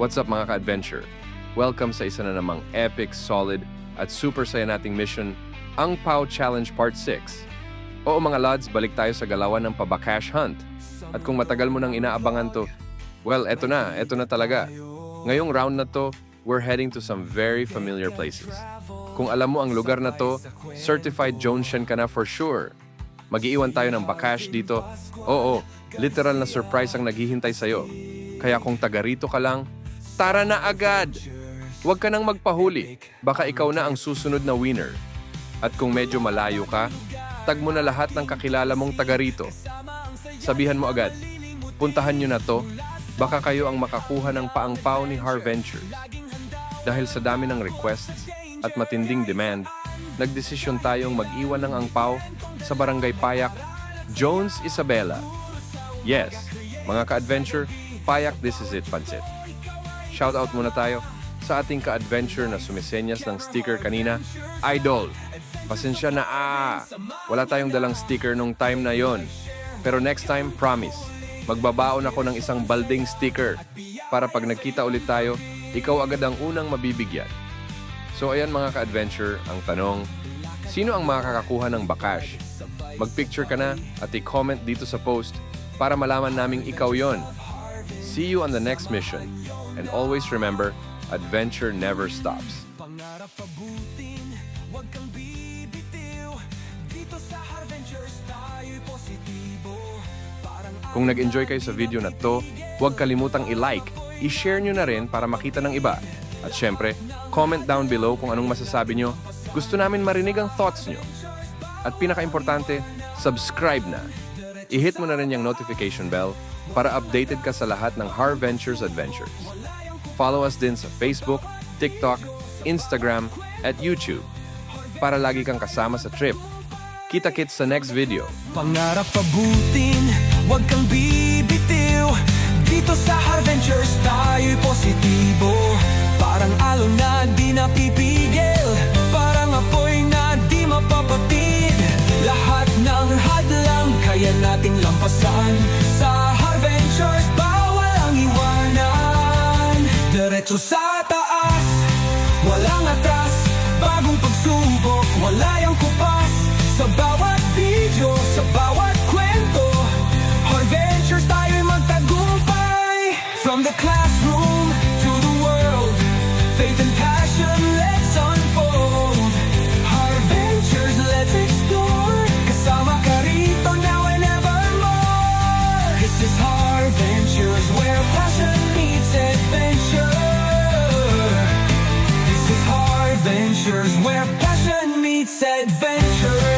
What's up mga ka-adventure? Welcome sa isa na namang epic, solid, at super saya nating mission, ang POW Challenge Part 6. Oo mga lods, balik tayo sa galawan ng pabakash hunt. At kung matagal mo nang inaabangan to, well, eto na talaga. Ngayong round na to, we're heading to some very familiar places. Kung alam mo ang lugar na to, certified Jonesian ka na for sure. Mag-iiwan tayo ng bakash dito. Oo, literal na surprise ang naghihintay sa'yo. Kaya kung taga rito ka lang, tara na agad! Huwag ka nang magpahuli. Baka ikaw na ang susunod na winner. At kung medyo malayo ka, tag mo na lahat ng kakilala mong taga rito. Sabihan mo agad, puntahan nyo na to, baka kayo ang makakuha ng paang-paw ni Harventures. Dahil sa dami ng requests at matinding demand, nagdesisyon tayong mag-iwan ng angpaw sa Barangay Payak, Jones, Isabela. Yes, mga ka-adventure, Payak, this is it, Pansit. Shoutout muna tayo sa ating ka-adventure na sumisenyas ng sticker kanina, Idol. Pasensya na wala tayong dalang sticker nung time na yon. Pero next time, promise, magbabaon ako ng isang balding sticker para pag nagkita ulit tayo, ikaw agad ang unang mabibigyan. So ayan mga ka-adventure, ang tanong, sino ang makakakuha ng bakash? Mag-picture ka na at i-comment dito sa post para malaman naming ikaw yon. See you on the next mission. And always remember, adventure never stops. Pangarap pabutin, wag kang bibitiw. Dito sa Harventures tayo'y positibo. Kung nag-enjoy kayo sa video na to, huwag kalimutang i-like, i-share nyo na rin para makita ng iba. At syempre, comment down below kung anong masasabi nyo. Gusto namin marinig ang thoughts nyo. At pinaka-importante, subscribe na. I-hit mo na rin yung notification bell para updated ka sa lahat ng Harventures Adventures. Follow us din sa Facebook, TikTok, Instagram, at YouTube para lagi kang kasama sa trip. Kita-kits sa next video. Pangarap pabutin, wag kang bibitiw. Dito sa Harventures tayo'y positibo. Parang alon na di napipigil, parang apoy na di mapapatid. Lahat ng hadlang kaya nating lampasan. Sa Harventures bawal ang iwanan. Diretso sa taas, walang atras. Bagong pagsubok, wala yang kupas. Sa bawat video, sa bawat kwento, Harventures tayo'y magtagumpay. From the classroom to the world, faith and passion, let's unfold. Harventures, let's explore. Kasama ka rito now and evermore. This is Harventures, where passion meets adventure. This is Harventures, where passion meets adventure.